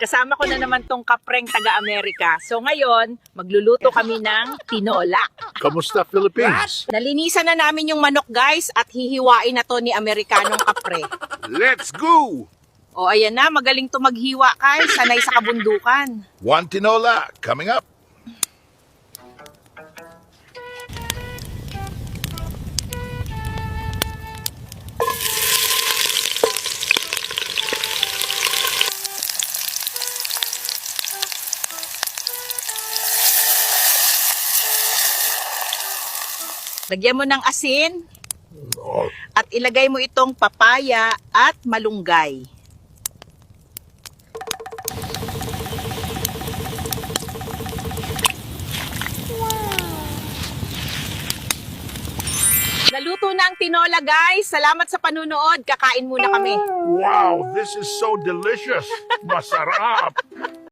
Kasama ko na naman tong kapreng taga-Amerika. So ngayon, magluluto kami ng tinola. Kamusta, Philippines? Nalinisan na namin yung manok guys at hihiwain na to ni Amerikanong kapre. Let's go! O ayan na, magaling to maghiwa kay, sanay sa kabundukan. One tinola coming up. Lagyan mo ng asin at ilagay mo itong papaya at malunggay. Naluto na ang tinola guys. Salamat sa panunood. Kakain muna kami. Wow, this is so delicious. Masarap.